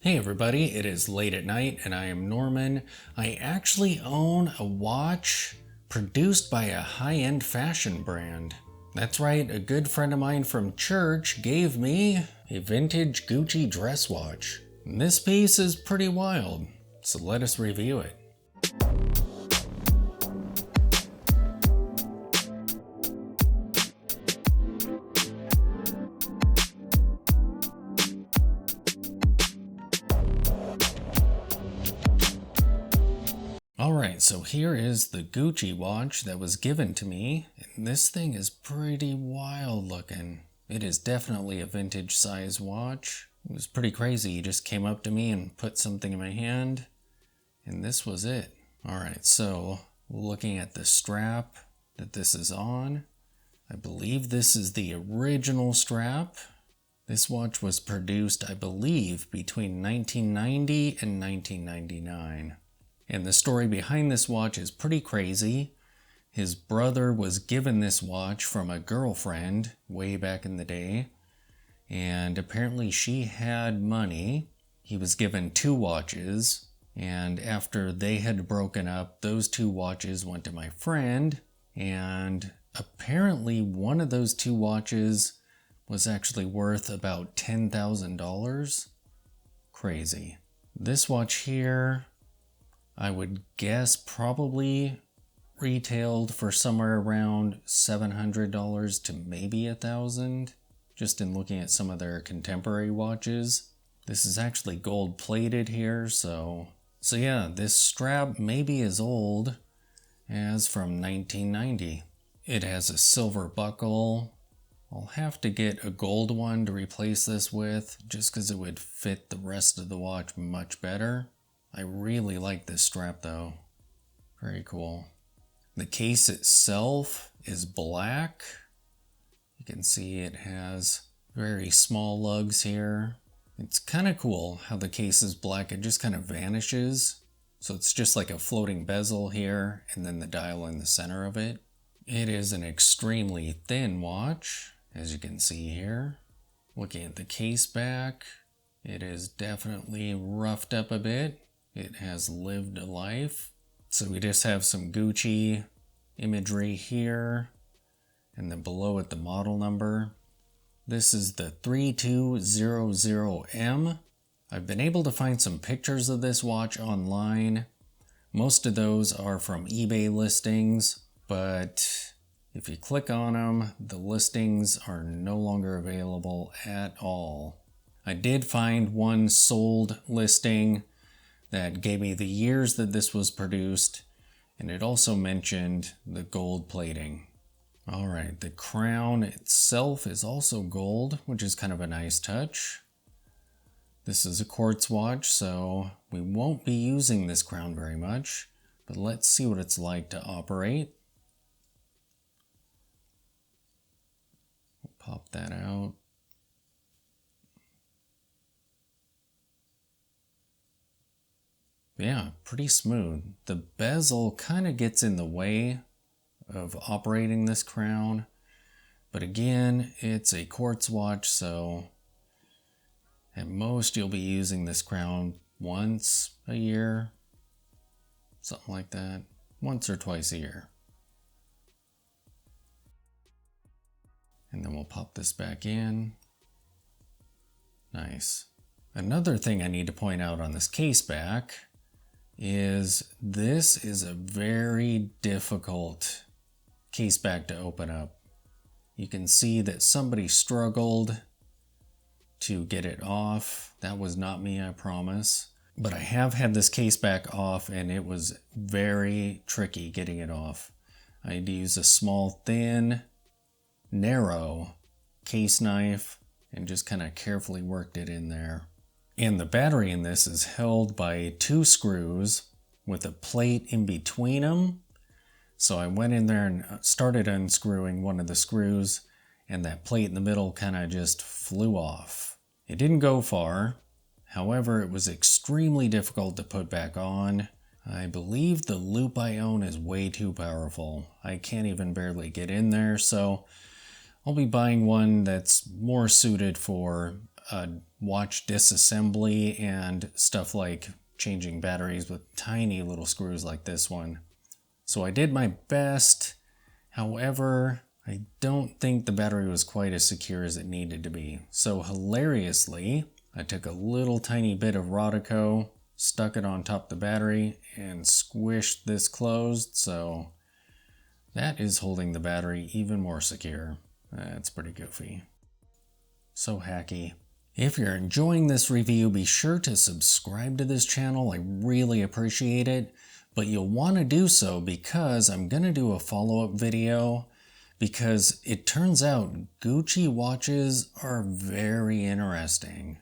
Hey everybody, it is late at night and I am Norman. I actually own a watch produced by a high-end fashion brand. That's right, a good friend of mine from church gave me a vintage Gucci dress watch. And this piece is pretty wild, so let us review it. Alright, so here is the Gucci watch that was given to me, and this thing is pretty wild looking. It is definitely a vintage size watch. It was pretty crazy. He just came up to me and put something in my hand, and this was it. Alright, so looking at the strap that this is on, I believe this is the original strap. This watch was produced, I believe, between 1990 and 1999. And the story behind this watch is pretty crazy. His brother was given this watch from a girlfriend way back in the day, and apparently she had money. He was given 2 watches, and after they had broken up, those 2 watches went to my friend, and apparently one of those 2 watches was actually worth about $10,000. Crazy. This watch here, I would guess probably retailed for somewhere around $700 to maybe $1,000, just in looking at some of their contemporary watches. This is actually gold plated here, so yeah, this strap may be as old as from 1990. It has a silver buckle. I'll have to get a gold one to replace this with, just because it would fit the rest of the watch much better. I really like this strap though. Very cool. The case itself is black. You can see it has very small lugs here. It's kind of cool how the case is black. It just kind of vanishes. So it's just like a floating bezel here and then the dial in the center of it. It is an extremely thin watch, as you can see here. Looking at the case back, it is definitely roughed up a bit. It has lived a life. So we just have some Gucci imagery here, and then below it the model number. This is the 3200M. I've been able to find some pictures of this watch online. Most of those are from eBay listings, but if you click on them, the listings are no longer available at all. I did find one sold listing that gave me the years that this was produced, and it also mentioned the gold plating. Alright, the crown itself is also gold, which is kind of a nice touch. This is a quartz watch, so we won't be using this crown very much, but let's see what it's like to operate. We'll pop that out. Yeah, pretty smooth. The bezel kind of gets in the way of operating this crown, but again, it's a quartz watch, so at most you'll be using this crown once a year, something like that, once or twice a year. And then we'll pop this back in. Nice. Another thing I need to point out on this case back is this is a very difficult case back to open up. You can see that somebody struggled to get it off. That was not me, I promise. But I have had this case back off and it was very tricky getting it off. I had to use a small, thin, narrow case knife and just kind of carefully worked it in there. And the battery in this is held by 2 screws with a plate in between them. So I went in there and started unscrewing one of the screws, and that plate in the middle kind of just flew off. It didn't go far. However, it was extremely difficult to put back on. I believe the loop I own is way too powerful. I can't even barely get in there, so I'll be buying one that's more suited for a watch disassembly and stuff like changing batteries with tiny little screws like this one. So I did my best. However, I don't think the battery was quite as secure as it needed to be. So hilariously, I took a little tiny bit of Rodico, stuck it on top of the battery, and squished this closed, so that is holding the battery even more secure. That's pretty goofy. So hacky. If you're enjoying this review, be sure to subscribe to this channel. I really appreciate it. But you'll want to do so because I'm going to do a follow-up video, because it turns out Gucci watches are very interesting.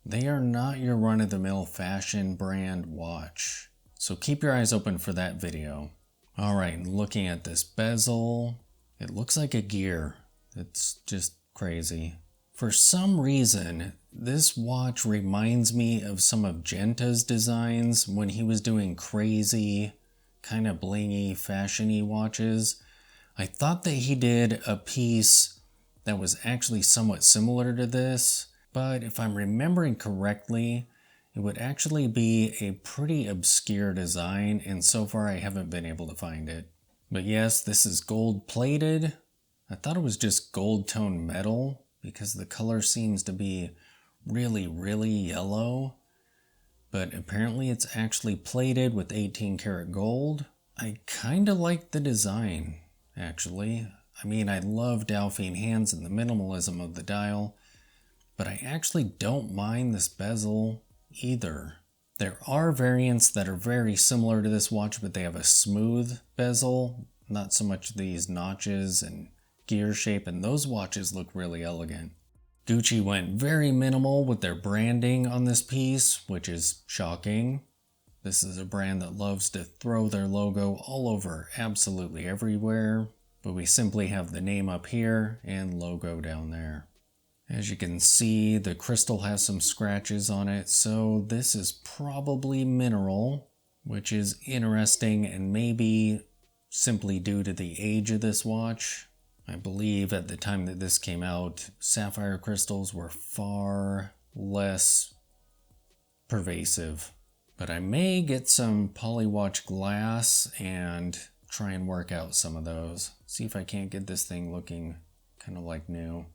They are not your run-of-the-mill fashion brand watch. So keep your eyes open for that video. Alright, looking at this bezel, it looks like a gear. It's just crazy. For some reason, this watch reminds me of some of Genta's designs when he was doing crazy, kind of blingy, fashiony watches. I thought that he did a piece that was actually somewhat similar to this, but if I'm remembering correctly, it would actually be a pretty obscure design, and so far I haven't been able to find it. But yes, this is gold plated. I thought it was just gold tone metal, because the color seems to be really, really yellow. But apparently it's actually plated with 18 karat gold. I kind of like the design, actually. I mean, I love Delphine hands and the minimalism of the dial, but I actually don't mind this bezel either. There are variants that are very similar to this watch, but they have a smooth bezel, not so much these notches and gear shape, and those watches look really elegant. Gucci went very minimal with their branding on this piece, which is shocking. This is a brand that loves to throw their logo all over absolutely everywhere, but we simply have the name up here and logo down there. As you can see, the crystal has some scratches on it, so this is probably mineral, which is interesting and maybe simply due to the age of this watch. I believe at the time that this came out, sapphire crystals were far less pervasive. But I may get some polywatch glass and try and work out some of those. See if I can't get this thing looking kind of like new.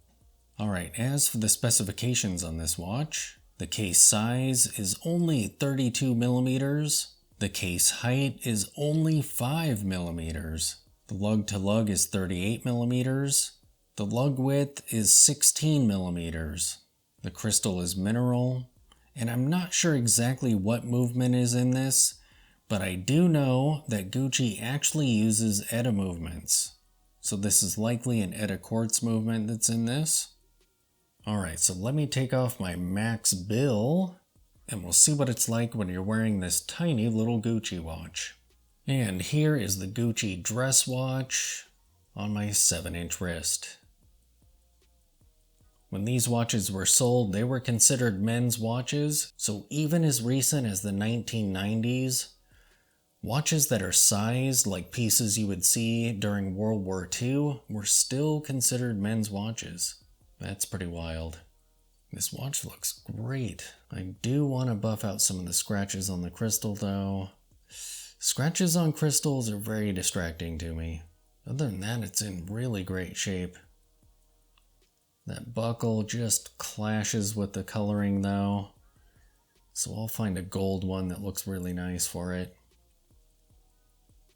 Alright, as for the specifications on this watch, the case size is only 32 millimeters. The case height is only 5 millimeters. The lug to lug is 38 millimeters. The lug width is 16 millimeters. The crystal is mineral, and I'm not sure exactly what movement is in this, but I do know that Gucci actually uses ETA movements. So this is likely an ETA quartz movement that's in this. Alright, so let me take off my Max Bill, and we'll see what it's like when you're wearing this tiny little Gucci watch. And here is the Gucci dress watch on my 7-inch wrist. When these watches were sold, they were considered men's watches, so even as recent as the 1990s, watches that are sized like pieces you would see during World War II were still considered men's watches. That's pretty wild. This watch looks great. I do want to buff out some of the scratches on the crystal though. Scratches on crystals are very distracting to me. Other than that, it's in really great shape. That buckle just clashes with the coloring though, so I'll find a gold one that looks really nice for it.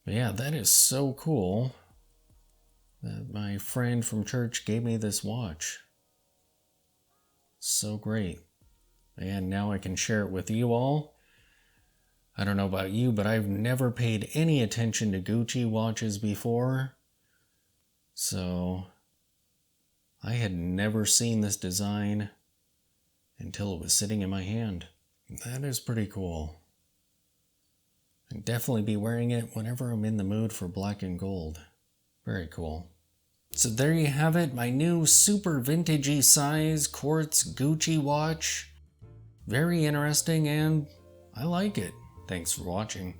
But yeah, that is so cool that my friend from church gave me this watch. So great. And now I can share it with you all. I don't know about you, but I've never paid any attention to Gucci watches before. So I had never seen this design until it was sitting in my hand. That is pretty cool. I'd definitely be wearing it whenever I'm in the mood for black and gold. Very cool. So there you have it, my new super vintagey size quartz Gucci watch. Very interesting and I like it. Thanks for watching.